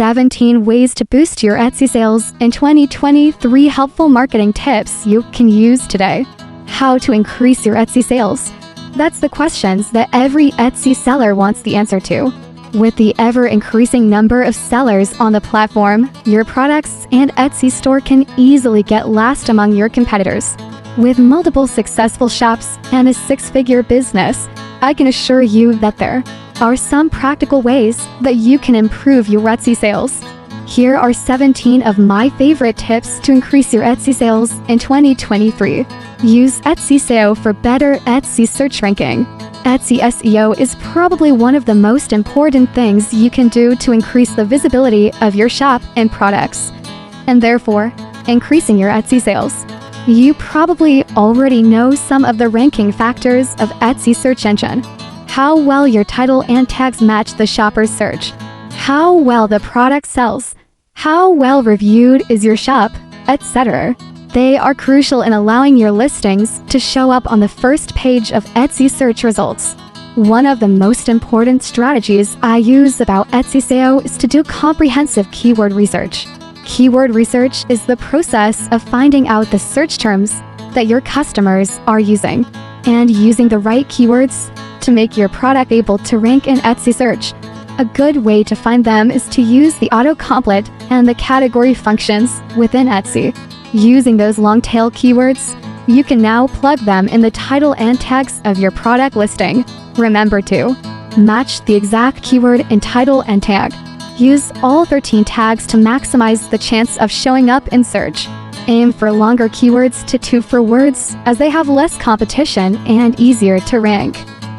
17 ways to boost your Etsy sales in 2023. Helpful marketing tips you can use today. How to increase your Etsy sales? That's the questions that every Etsy seller wants the answer to. With the ever-increasing number of sellers on the platform, your products and Etsy store can easily get lost among your competitors. With multiple successful shops and a six-figure business, I can assure you that there are some practical ways that you can improve your Etsy sales. Here are 17 of my favorite tips to increase your Etsy sales in 2023. Use Etsy SEO for better Etsy search ranking. Etsy SEO is probably one of the most important things you can do to increase the visibility of your shop and products, and therefore, increasing your Etsy sales. You probably already know some of the ranking factors of Etsy search engine. How well your title and tags match the shopper's search. How well the product sells. How well reviewed is your shop, etc. They are crucial in allowing your listings to show up on the first page of Etsy search results. One of the most important strategies I use about Etsy SEO is to do comprehensive keyword research. Keyword research is the process of finding out the search terms that your customers are using and using the right keywords to make your product able to rank in Etsy search. A good way to find them is to use the autocomplete and the category functions within Etsy. Using those long-tail keywords, you can now plug them in the title and tags of your product listing. Remember to match the exact keyword in title and tag. Use all 13 tags to maximize the chance of showing up in search. Aim for longer keywords to 2 for words, as they have less competition and easier to rank.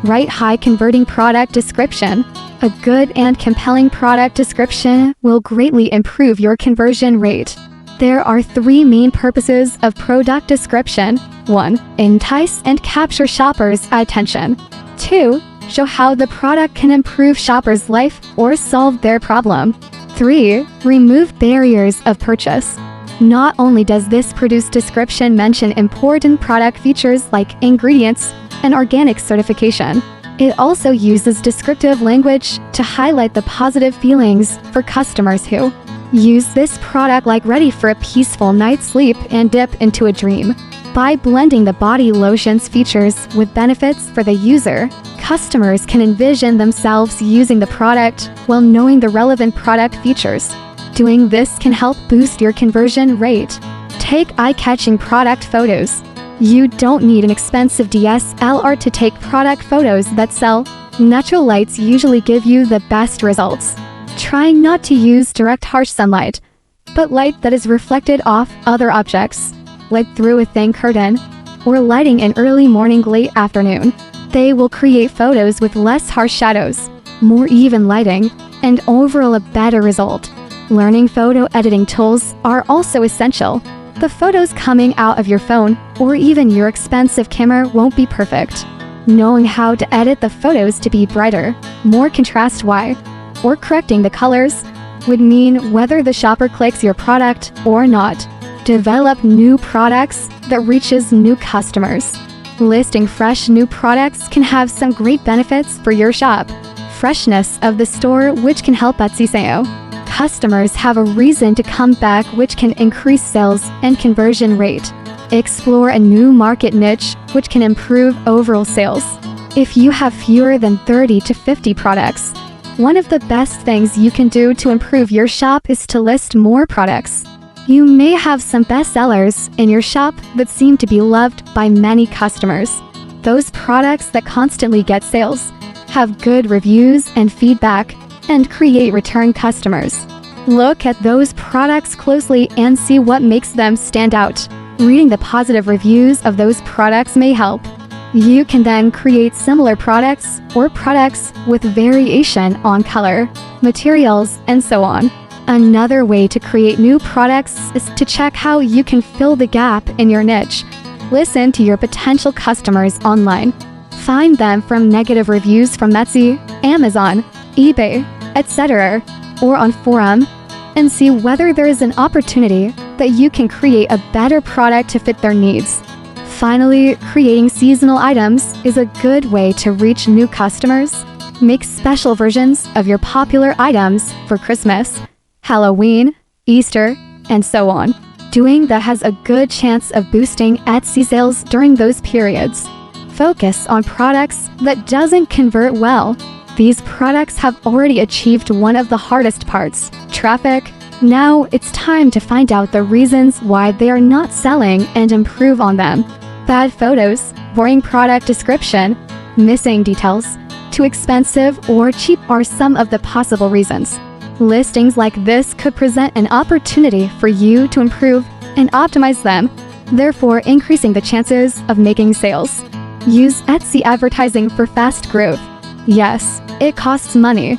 Write high-converting product description. A good and compelling product description will greatly improve your conversion rate. There are 3 main purposes of product description. 1. Entice and capture shoppers' attention. 2. Show how the product can improve shoppers' life or solve their problem. 3. Remove barriers of purchase. Not only does this produce description mention important product features like ingredients and organic certification, it also uses descriptive language to highlight the positive feelings for customers who use this product, like ready for a peaceful night's sleep and dip into a dream. By blending the body lotion's features with benefits for the user, customers can envision themselves using the product while knowing the relevant product features. Doing this can help boost your conversion rate. Take eye-catching product photos. You don't need an expensive DSLR to take product photos that sell. Natural lights usually give you the best results. Try not to use direct harsh sunlight, but light that is reflected off other objects, like through a thin curtain, or lighting in early morning, late afternoon. They will create photos with less harsh shadows, more even lighting, and overall a better result. Learning photo editing tools are also essential. The photos coming out of your phone or even your expensive camera won't be perfect. Knowing how to edit the photos to be brighter, more contrast or correcting the colors would mean whether the shopper clicks your product or not. Develop new products that reaches new customers. Listing fresh new products can have some great benefits for your shop. Freshness of the store, which can help Etsy SEO. Customers have a reason to come back, which can increase sales and conversion rate. Explore a new market niche, which can improve overall sales. If you have fewer than 30 to 50 products, one of the best things you can do to improve your shop is to list more products. You may have some bestsellers in your shop that seem to be loved by many customers. Those products that constantly get sales, have good reviews and feedback, and create return customers. Look at those products closely and see what makes them stand out. Reading the positive reviews of those products may help. You can then create similar products or products with variation on color, materials, and so on. Another way to create new products is to check how you can fill the gap in your niche. Listen to your potential customers online. Find them from negative reviews from Etsy, Amazon, eBay, etc., or on forum, and see whether there is an opportunity that you can create a better product to fit their needs. Finally, creating seasonal items is a good way to reach new customers. Make special versions of your popular items for Christmas, Halloween, Easter, and so on. Doing that has a good chance of boosting Etsy sales during those periods. Focus on products that doesn't convert well. These products have already achieved one of the hardest parts, traffic. Now it's time to find out the reasons why they are not selling and improve on them. Bad photos, boring product description, missing details, too expensive or cheap are some of the possible reasons. Listings like this could present an opportunity for you to improve and optimize them, therefore increasing the chances of making sales. Use Etsy advertising for fast growth. Yes, it costs money,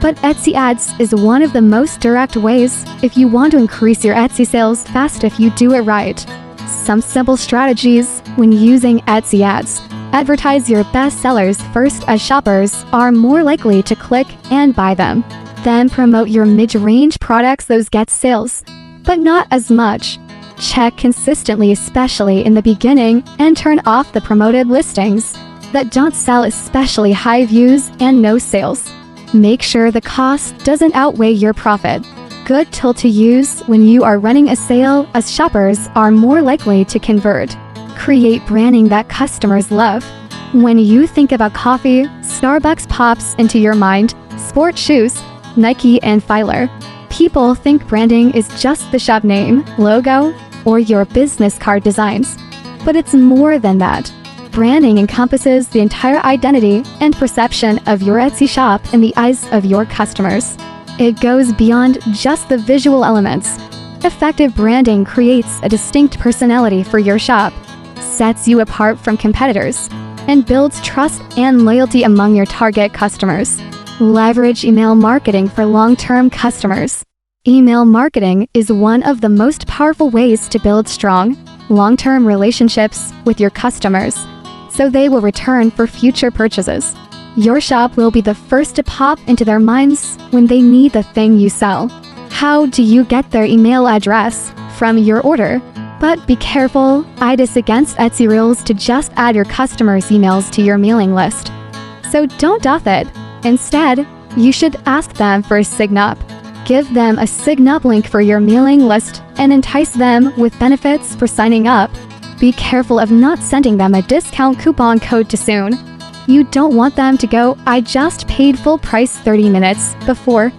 but Etsy ads is one of the most direct ways if you want to increase your Etsy sales fast if you do it right. Some simple strategies when using Etsy ads. Advertise your best sellers first as shoppers are more likely to click and buy them. Then promote your mid-range products, those get sales, but not as much. Check consistently, especially in the beginning, and turn off the promoted listings that don't sell, especially high views and no sales. Make sure the cost doesn't outweigh your profit. Good tool to use when you are running a sale, as shoppers are more likely to convert. Create branding that customers love. When you think about coffee, Starbucks pops into your mind, sport shoes, Nike and Filer. People think branding is just the shop name, logo, or your business card designs. But it's more than that. Branding encompasses the entire identity and perception of your Etsy shop in the eyes of your customers. It goes beyond just the visual elements. Effective branding creates a distinct personality for your shop, sets you apart from competitors, and builds trust and loyalty among your target customers. Leverage email marketing for long-term customers. Email marketing is one of the most powerful ways to build strong, long-term relationships with your customers, so they will return for future purchases. Your shop will be the first to pop into their minds when they need the thing you sell. How do you get their email address? From your order. But be careful, it is against Etsy rules to just add your customers' emails to your mailing list. So don't do it. Instead, you should ask them for a sign-up. Give them a sign-up link for your mailing list and entice them with benefits for signing up. Be careful of not sending them a discount coupon code too soon. You don't want them to go, I just paid full price 30 minutes before,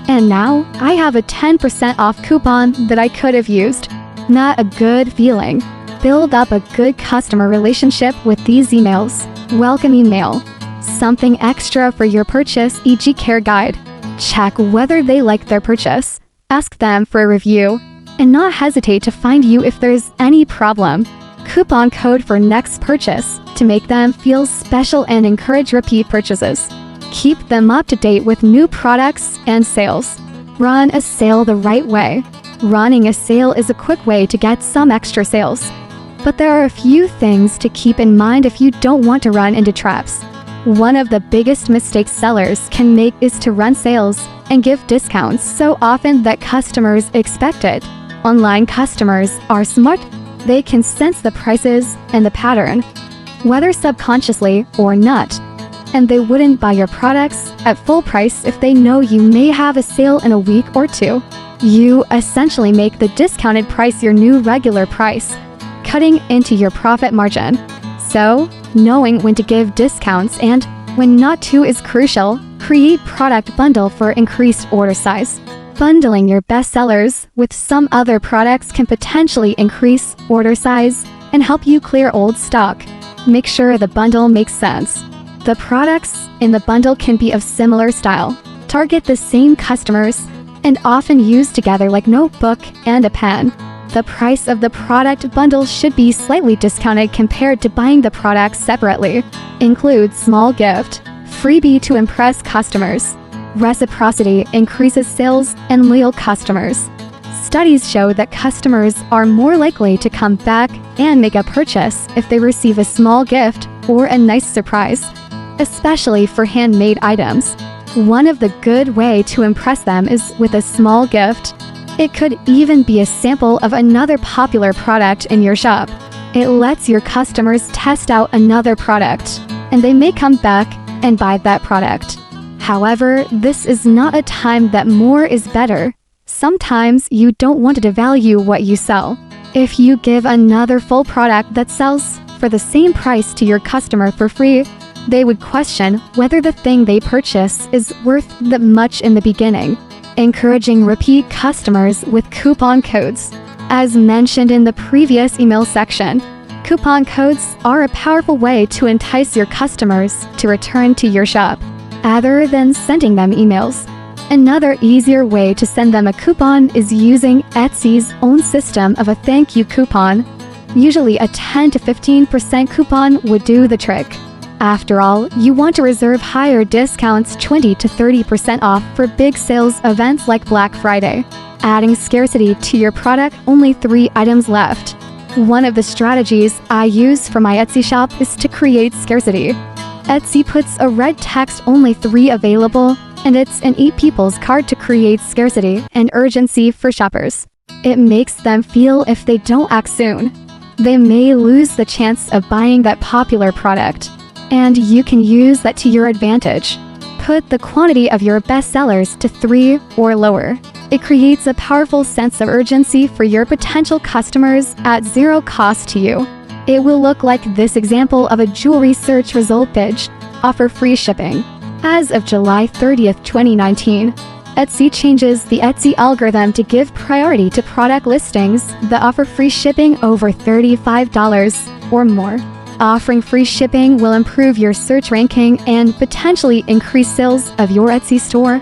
and now I have a 10% off coupon that I could have used. Not a good feeling. Build up a good customer relationship with these emails. Welcome email. Something extra for your purchase, e.g. care guide. Check whether they like their purchase. Ask them for a review, and not hesitate to find you if there's any problem. Coupon code for next purchase to make them feel special and encourage repeat purchases. Keep them up to date with new products and sales. Run a sale the right way. Running a sale is a quick way to get some extra sales. But there are a few things to keep in mind if you don't want to run into traps. One of the biggest mistakes sellers can make is to run sales and give discounts so often that customers expect it. Online customers are smart. They can sense the prices and the pattern, whether subconsciously or not, and they wouldn't buy your products at full price if they know you may have a sale in a week or two. You essentially make the discounted price your new regular price, cutting into your profit margin. So, knowing when to give discounts and when not to is crucial. Create product bundle for increased order size. Bundling your best sellers with some other products can potentially increase order size and help you clear old stock. Make sure the bundle makes sense. The products in the bundle can be of similar style, target the same customers, and often used together like notebook and a pen. The price of the product bundle should be slightly discounted compared to buying the products separately. Include small gift, freebie to impress customers. Reciprocity increases sales and loyal customers. Studies show that customers are more likely to come back and make a purchase if they receive a small gift or a nice surprise, especially for handmade items. One of the good way to impress them is with a small gift. It could even be a sample of another popular product in your shop. It lets your customers test out another product, and they may come back and buy that product. However, this is not a time that more is better. Sometimes you don't want to devalue what you sell. If you give another full product that sells for the same price to your customer for free, they would question whether the thing they purchase is worth that much in the beginning. Encouraging repeat customers with coupon codes. As mentioned in the previous email section, coupon codes are a powerful way to entice your customers to return to your shop, other than sending them emails. Another easier way to send them a coupon is using Etsy's own system of a thank you coupon. Usually a 10 to 15% coupon would do the trick. After all, you want to reserve higher discounts 20 to 30% off for big sales events like Black Friday. Adding scarcity to your product, only 3 items left. One of the strategies I use for my Etsy shop is to create scarcity. Etsy puts a red text only 3 available, and it's an 8 people's card to create scarcity and urgency for shoppers. It makes them feel if they don't act soon, they may lose the chance of buying that popular product. And you can use that to your advantage. Put the quantity of your best sellers to 3 or lower. It creates a powerful sense of urgency for your potential customers at 0 cost to you. It will look like this example of a jewelry search result page. Offer free shipping. As of July 30th, 2019, Etsy changes the Etsy algorithm to give priority to product listings that offer free shipping over $35 or more. Offering free shipping will improve your search ranking and potentially increase sales of your Etsy store.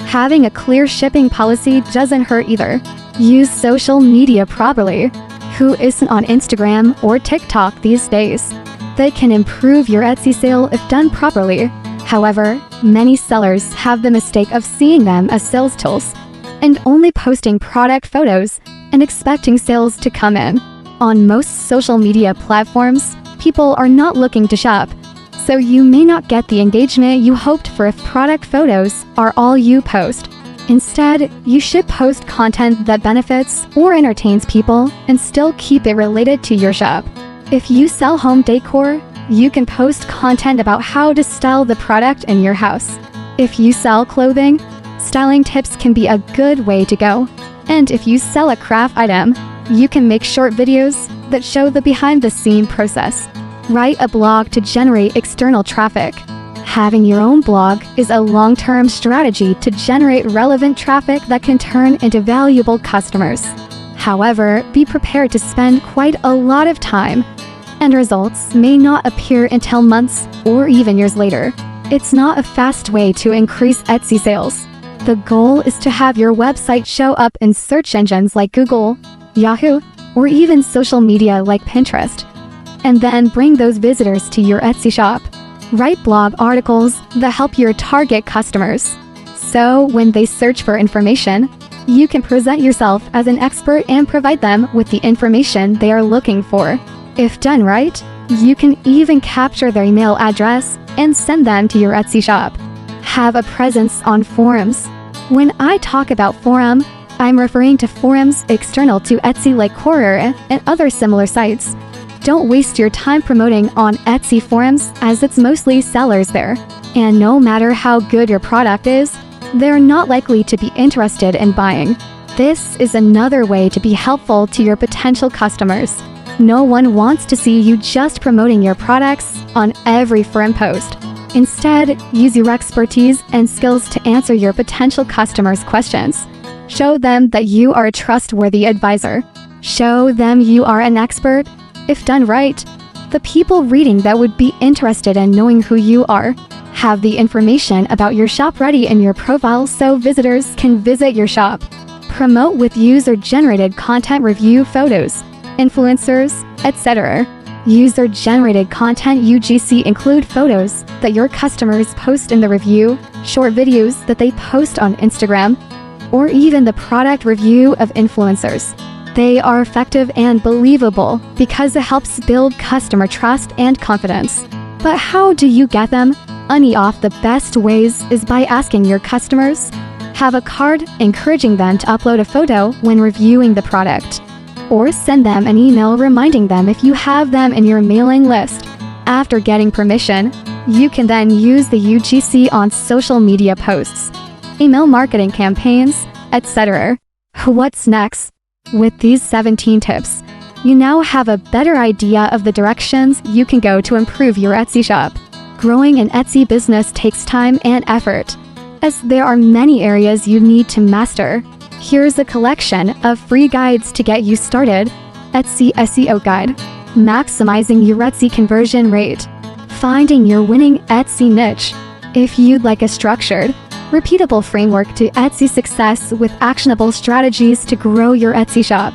Having a clear shipping policy doesn't hurt either. Use social media properly. Who isn't on Instagram or TikTok these days? They can improve your Etsy sale if done properly. However, many sellers have the mistake of seeing them as sales tools and only posting product photos and expecting sales to come in. On most social media platforms, people are not looking to shop, so you may not get the engagement you hoped for if product photos are all you post. Instead, you should post content that benefits or entertains people and still keep it related to your shop. If you sell home decor, you can post content about how to style the product in your house. If you sell clothing, styling tips can be a good way to go. And if you sell a craft item, you can make short videos that show the behind-the-scene process. Write a blog to generate external traffic. Having your own blog is a long-term strategy to generate relevant traffic that can turn into valuable customers. However, be prepared to spend quite a lot of time, and results may not appear until months or even years later. It's not a fast way to increase Etsy sales. The goal is to have your website show up in search engines like Google, Yahoo, or even social media like Pinterest, and then bring those visitors to your Etsy shop. Write blog articles that help your target customers. So when they search for information, you can present yourself as an expert and provide them with the information they are looking for. If done right, you can even capture their email address and send them to your Etsy shop. Have a presence on forums. When I talk about forum, I'm referring to forums external to Etsy like Quora and other similar sites. Don't waste your time promoting on Etsy forums as it's mostly sellers there. And no matter how good your product is, they're not likely to be interested in buying. This is another way to be helpful to your potential customers. No one wants to see you just promoting your products on every forum post. Instead, use your expertise and skills to answer your potential customers' questions. Show them that you are a trustworthy advisor. Show them you are an expert. If done right, the people reading that would be interested in knowing who you are. Have the information about your shop ready in your profile so visitors can visit your shop. Promote with user-generated content, review photos, influencers, etc. User-generated content UGC include photos that your customers post in the review, short videos that they post on Instagram, or even the product review of influencers. They are effective and believable because it helps build customer trust and confidence. But how do you get them? Any of the best ways is by asking your customers. Have a card encouraging them to upload a photo when reviewing the product. Or send them an email reminding them if you have them in your mailing list. After getting permission, you can then use the UGC on social media posts, email marketing campaigns, etc. What's next? With these 17 tips, you now have a better idea of the directions you can go to improve your Etsy shop. Growing an Etsy business takes time and effort, as there are many areas you need to master. Here's a collection of free guides to get you started. Etsy SEO Guide. Maximizing your Etsy conversion rate. Finding your winning Etsy niche. If you'd like a structured, repeatable framework to Etsy success with actionable strategies to grow your Etsy shop,